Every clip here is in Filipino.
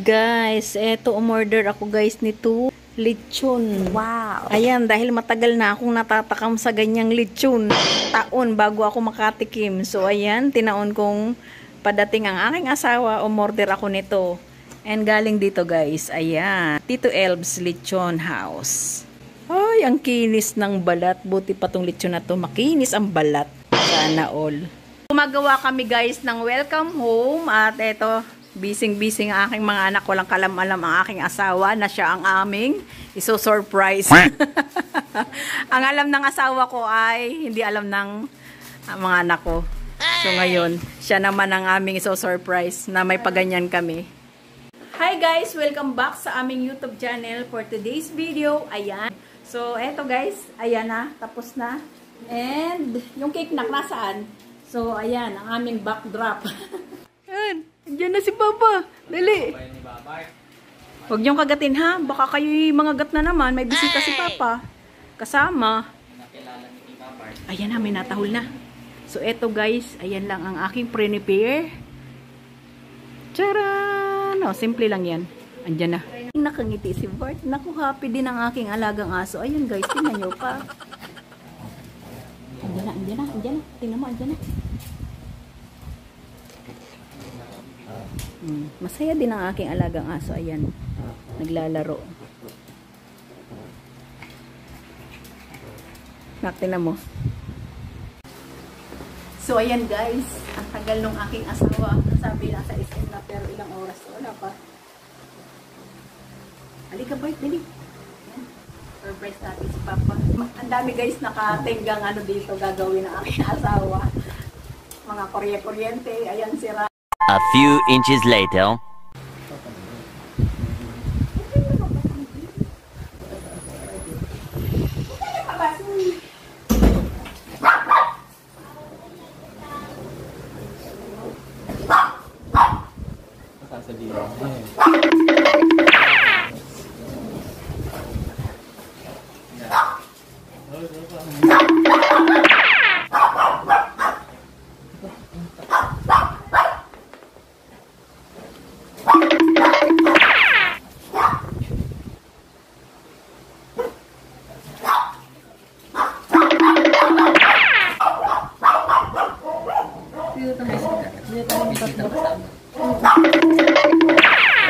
Guys, eto umorder ako guys nito lechon. Wow. Ayan, dahil matagal na akong natatakam sa ganyang lechon. Taon bago ako makatikim. So ayan, tinaon kong padating ang aking asawa, umorder ako nito. And galing dito guys, ayan, Tito Elb's Lechon House. Ay, ang kinis ng balat. Buti pa tong lechon na to, makinis ang balat. Sana all. Gumagawa kami guys ng welcome home at eto, bising-bising ang aking mga anak. Walang kalam-alam ang aking asawa na siya ang aming iso-surprise. Ang alam ng asawa ko ay hindi alam ng mga anak ko. So ngayon, siya naman ang aming iso-surprise na may paganyan kami. Hi guys! Welcome back sa aming YouTube channel for today's video. Ayan. So eto guys, ayan na. Tapos na. And yung cake nasaan? So ayan, ang aming backdrop. Ayan. Andiyan na si Papa. Dali. Huwag niyong kagatin ha. Baka kayo'y mga gat na naman. May bisita si Papa. Kasama. Ayan na, may natahol na. So, eto guys. Ayan lang ang aking prepare. Tcharan! No, simple lang yan. Andiyan na. Nakangiti si Bart. Naku, happy din ang aking alagang aso. Ayan guys, tingnan nyo pa. Andiyan na, andiyan na, andiyan na. Tingnan mo, andiyan na. Masaya din ang aking alagang aso. Ayan, naglalaro. Tingnan mo. So ayan guys, ang tagal nung aking asawa. Sabi na sa SM na, pero ilang oras wala pa. Halika Bart, dali. Ayan. Surprise natin si Papa. Ang dami guys nakatenggang ano dito gagawin ng aking asawa. Mga kuryente. Ayan sira. A few inches later.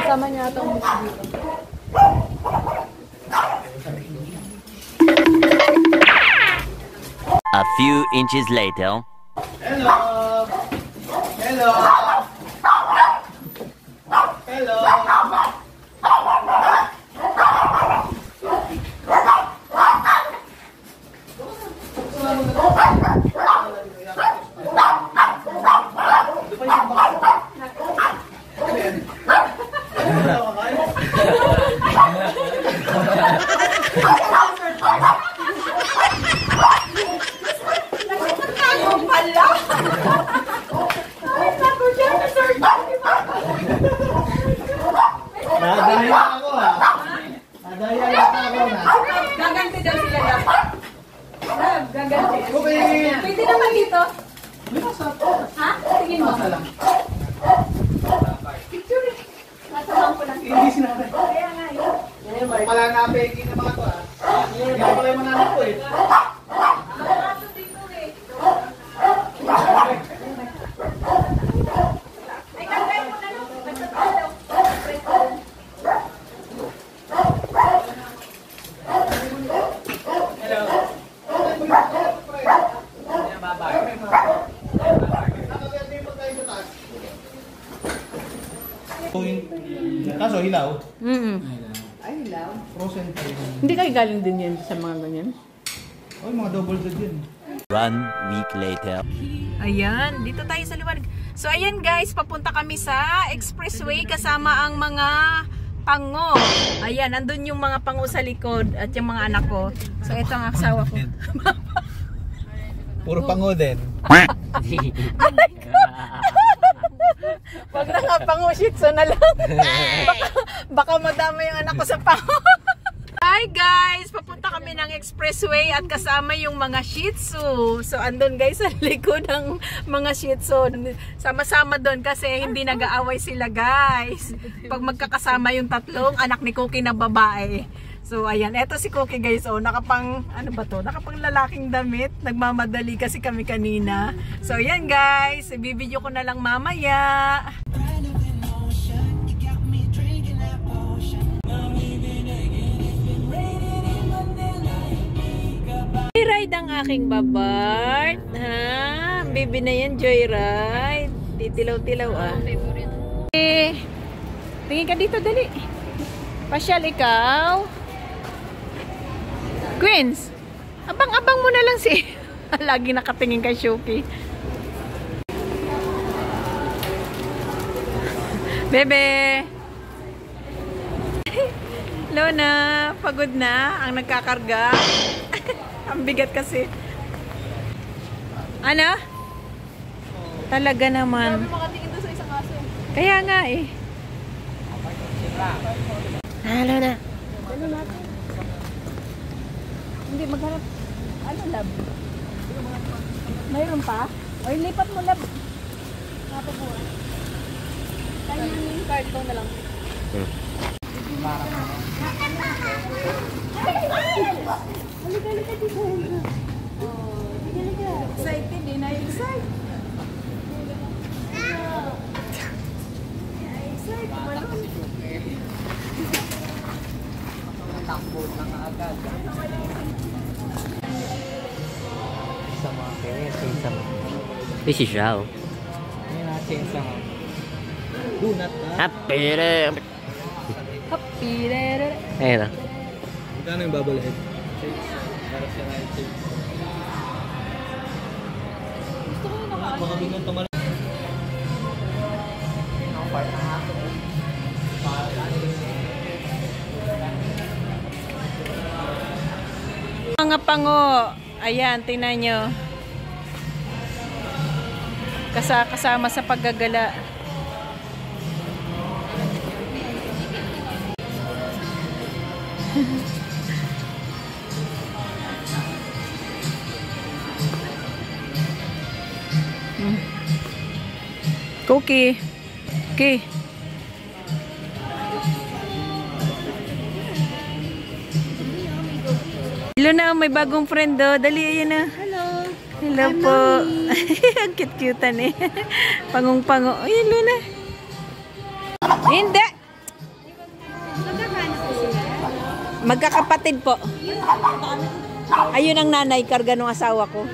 Kasama niya itong buka dito. A few inches later. Hello! Hello! Hello! Nadaya ako ha. Nadaya ako na. Gaganti daw sila dapat. Gaganti. Okay. Pwede naman dito. Ha? Tingin mo. Picture. Nasa lang po lang. Hindi sinabi. Kaya nga yun. Pala na-peking na mga to ha. Hindi ko pala yung mga anak ko eh. Aso dito eh. Ay, kagay mo na no. Kaso hilaw. Ay, hilaw. Frozen pa rin. Hindi kayo galing din yan sa mga ganyan? Oh, mga double dead yun. 1 week later. Ayan, dito tayo sa liwanag. So ayan guys, papunta kami sa expressway kasama ang mga pango. Ayan, andun yung mga pango sa likod at yung mga anak ko. So ito ang asawa ko. Puro pango din. Wag na nga pango, shih tzu na lang. Baka madama yung anak ko sa pango. Hi guys! Papunta kami ng expressway at kasama yung mga Shih Tzu. So andun guys sa likod ng mga Shih Tzu. Sama-sama doon kasi hindi nag-aaway sila guys. Pag magkakasama yung tatlong anak ni Cookie na babae. So ayan, eto si Cookie guys. Oh, nakapang, ano ba to? Nakapang lalaking damit. Nagmamadali kasi kami kanina. So ayan guys, ibibideo ko na lang mamaya. Joyride ang aking babart. Ha? Baby na yan, joyride. Titilaw-tilaw ah. Eh, tingin ka dito, dali. Pasyal ikaw. Queens, abang-abang mo na lang si... Lagi nakatingin kay Shuki. Bebe! Lona, pagod na ang nagkakarga. Ang bigat kasi. Ano? Talaga naman. Makatingin doon sa isang aso. Kaya nga eh. Halo na. Ano natin? Hindi, maghanap. Ano, lab? Mayroon pa? O, lipat mo, lab. Napabuhan. Kaya yung card ko na lang. Halika dito. Halika. Excited eh, na-excite. Takbo na nga agad. Sa mga kaya, sa mga. This is Zhao. May natin sa mga. Donut na. Happy. Happy, rere. Ayun na. Magkano yung bubble head? Para siya na yung shake. Gusto ko yung nakaano. Baka biglang tumalak. Ang part ng aso. Mga pango. Ayan, tingnan nyo. Kasama sa paggagala. Cookie. Cookie. Hello na, may bagong friend do. Dali, ayan na. Hello. Hello po. Ang cute-cute eh. Pangong-pango. Ay, hello na. Hindi. Magkakano po sila? Magkakapatid po. Ayun ang nanay, karga ng asawa ko.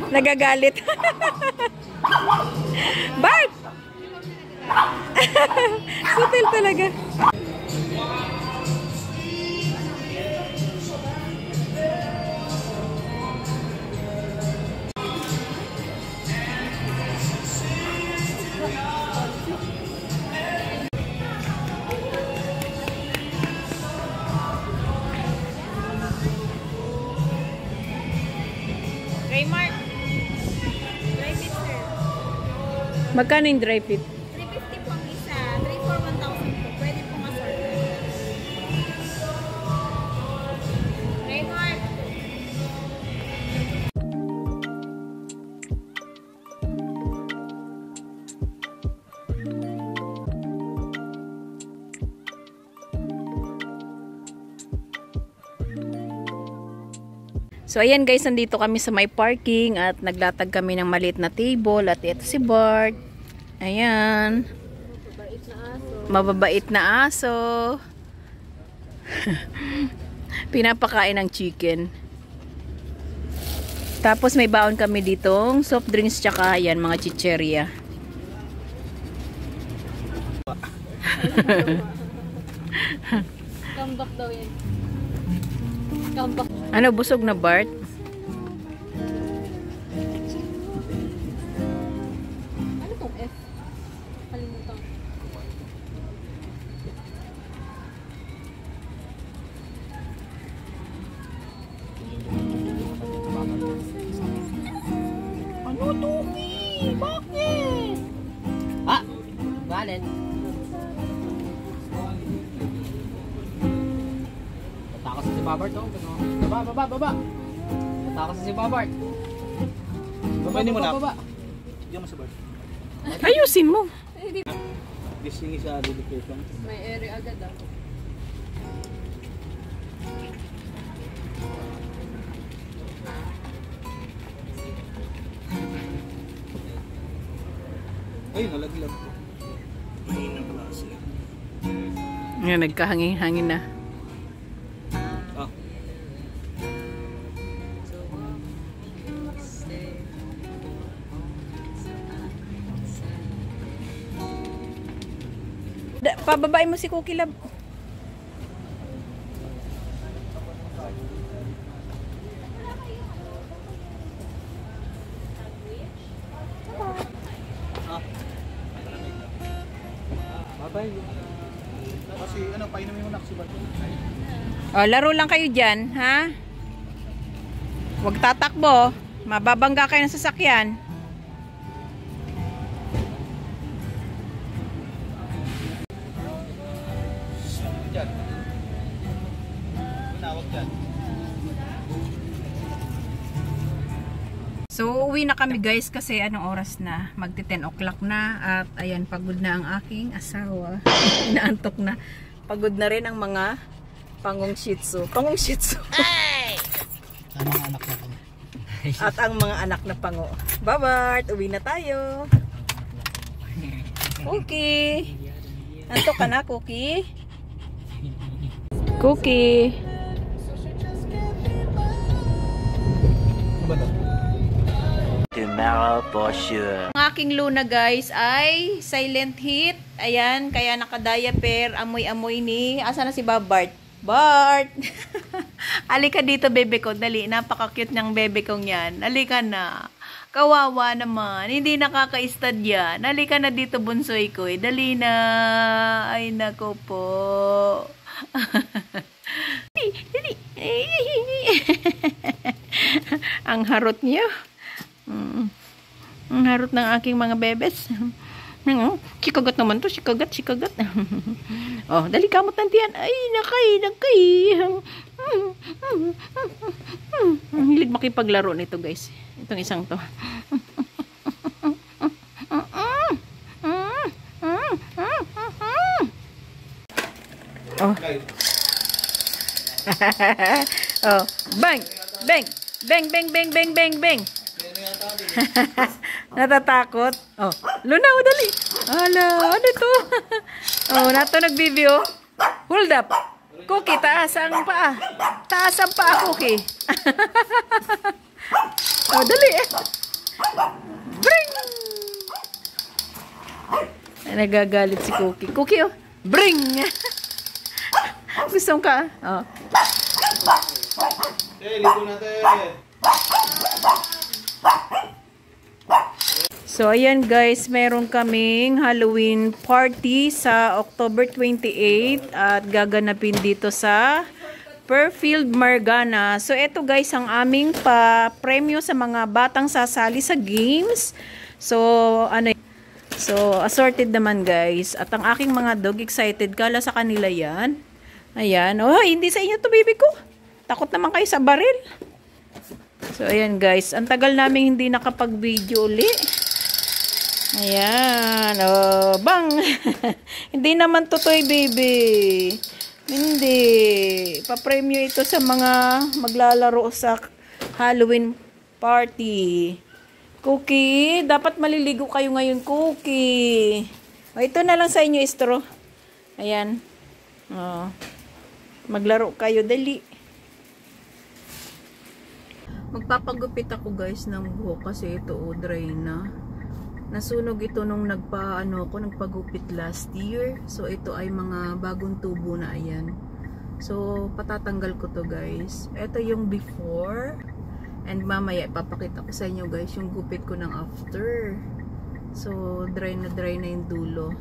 Nagagalit. Bart! Sutil talaga. Raymart. Dry fit, sir. Magkano yung dry fit? 350 po ang isa. 3 for 1,000 po. Pwede po ma-sorted. Raymart. So ayan guys, nandito kami sa may parking at naglatag kami ng maliit na table at ito si Bart. Ayan. Mababait na aso. Pinapakain ng chicken. Tapos may baon kami ditong soft drinks tsaka ayan mga chicheria. Comeback daw yan. Comeback. Ano, busog na Bart? Ano tong F? Kalimutan. Ano, Tuki? Bakit? Ah! Galit. Babart ako. Baba. Tatakas si Babart. Baba. Diyan mo sa bar. Ayusin mo. Gising sa dedication. May area agad ako. Ay, nalaglag ko. Mahina klase. Ngayon, nagkahangin-hangin na. Ah. Pababain mo si Cookie Lab. Babay. Kasi painumin mo na si Bart. Oh, laro lang kayo dyan, ha? Huwag tatakbo. Mababangga kayo ng sasakyan. Diyan. Tinawag dyan. So, uwi na kami guys kasi anong oras na? Magti 10 o'clock na at ayan, pagod na ang aking asawa. Inaantok na. Pagod na rin ang mga pangong shih tzu. Pangong shih tzu. Ang mga anak na kami. At ang mga anak na pango. Babart, uwi na tayo. Cookie. Antok ka na, Cookie? Cookie. Ano ba ito? Tomorrow for sure. Ang aking Luna guys ay silent hit. Ayan, kaya naka-diaper, amoy-amoy ni... Asa na si Bart? Bart! Alika dito, bebe ko. Dali, napaka-cute niyang bebe kong yan. Alika na. Kawawa naman. Hindi nakaka-istad yan. Alika na dito, bunsoy ko. Dali na. Ay, nako po. Dali. Ang harot niya. Ang harot ng aking mga bebes. Sikagat naman to, sikagat. Oh, dali kamot ng tiyan. Ay, nakay. Ang hilig makipaglaro nito, guys. Itong isang to. Oh. Oh, bang. Natatakot. Oh, Luna, dali. Ala, ano to? Oh, nato nagbibyo. Hold up. Cookie, taas ang paa. Taas ang paa, Cookie. Oh, dali. Bring! Nagagalit si Cookie. Cookie, oh. Bring! Gusto ka? Oh. Ligo natin. So, ayan guys, meron kaming Halloween party sa October 28 at gaganapin dito sa Fairfield, Margana. So, eto guys, ang aming pa-premyo sa mga batang sasali sa games. So, assorted naman guys. At ang aking mga dog, excited kala sa kanila yan. Ayan. Oh, hindi sa inyo to, baby ko. Takot naman kayo sa baril. So, ayan guys. Ang tagal namin hindi nakapag-video ulit. Ayan. Oh, bang! Hindi naman tutoy, baby. Hindi. Pa-premyo ito sa mga maglalaro sa Halloween party. Cookie, dapat maliligo kayo ngayon, Cookie. O, ito na lang sa inyo, straw. Ayan. Oh. Maglaro kayo, dali. Magpapagupit ako, guys, ng buhok kasi ito, dry na. Nasunog ito nung nagpagupit last year. So, ito ay mga bagong tubo na, ayan. So, patatanggal ko to, guys. Ito yung before. And mamaya, ipapakita ko sa inyo, guys, yung gupit ko ng after. So, dry na yung dulo.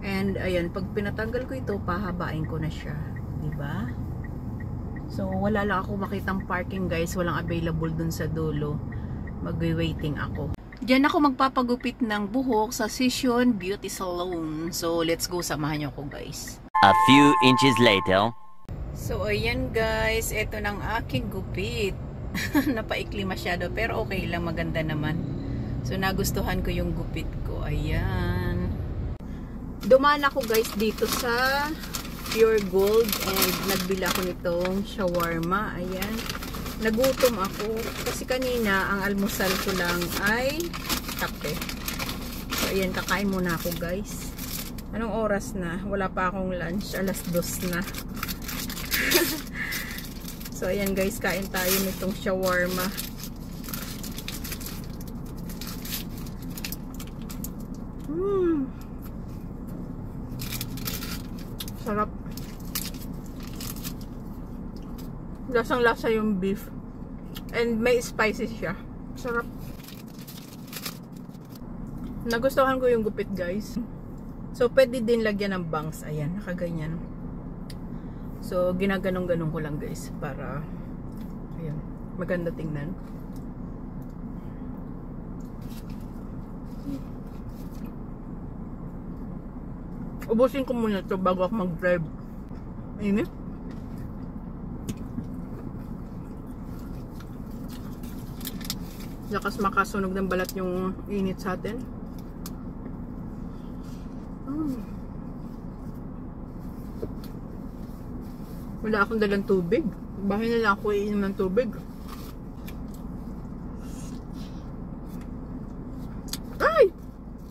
And, ayan, pag pinatanggal ko ito, pahabain ko na siya. Diba? So, wala lang ako makitang parking, guys. Walang available dun sa dulo. Mag-waiting ako. Diyan ako magpapagupit ng buhok sa Session Beauty Salon. So, let's go. Samahan niyo ako, guys. A few inches later. So, ayan guys, ito ng aking gupit. Napaikli masyado, pero okay lang, maganda naman. So, nagustuhan ko yung gupit ko. Ayan. Dumaan ako guys dito sa Pure Gold and nagbila ko nitong shawarma. Ayan. Nagutom ako kasi kanina ang almusal ko lang ay kape. So, ayan, kakain muna ako guys. Anong oras na? Wala pa akong lunch. 2:00 na. So, ayan guys, kain tayo nitong shawarma. Sarap. Lasang-lasa yung beef. And may spices siya. Sarap. Nagustuhan ko yung gupit guys. So, pwede din lagyan ng bangs. Ayan, nakaganyan. So, ginaganong-ganong ko lang guys. Para, ayan, maganda tingnan. Ubusin ko muna ito bago ako mag-drive. Init. Lakas makasunog ng balat yung init sa atin. Wala akong dalang tubig. Bahay na lang ako iinom ng tubig. Ay!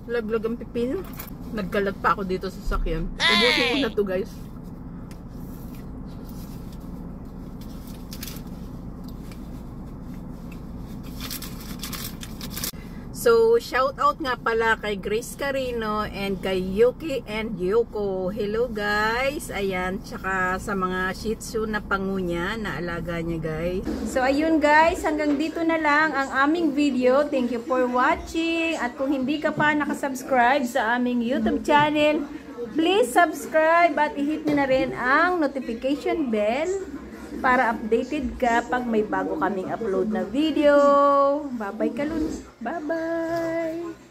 Laglag ang pipino. Nagkalag pa ako dito sa sakyan. Ubusin ko na to guys. So, shout out nga pala kay Grace Carino and kay Yuki and Yoko. Hello guys. Ayan, tsaka sa mga Shih Tzu na pangunya na alaga niya guys. So, ayun guys, hanggang dito na lang ang aming video. Thank you for watching. At kung hindi ka pa nakasubscribe sa aming YouTube channel, please subscribe at i-hit nyo na rin ang notification bell para updated ka pag may bago kaming upload na video. Bye-bye kalun. Bye-bye.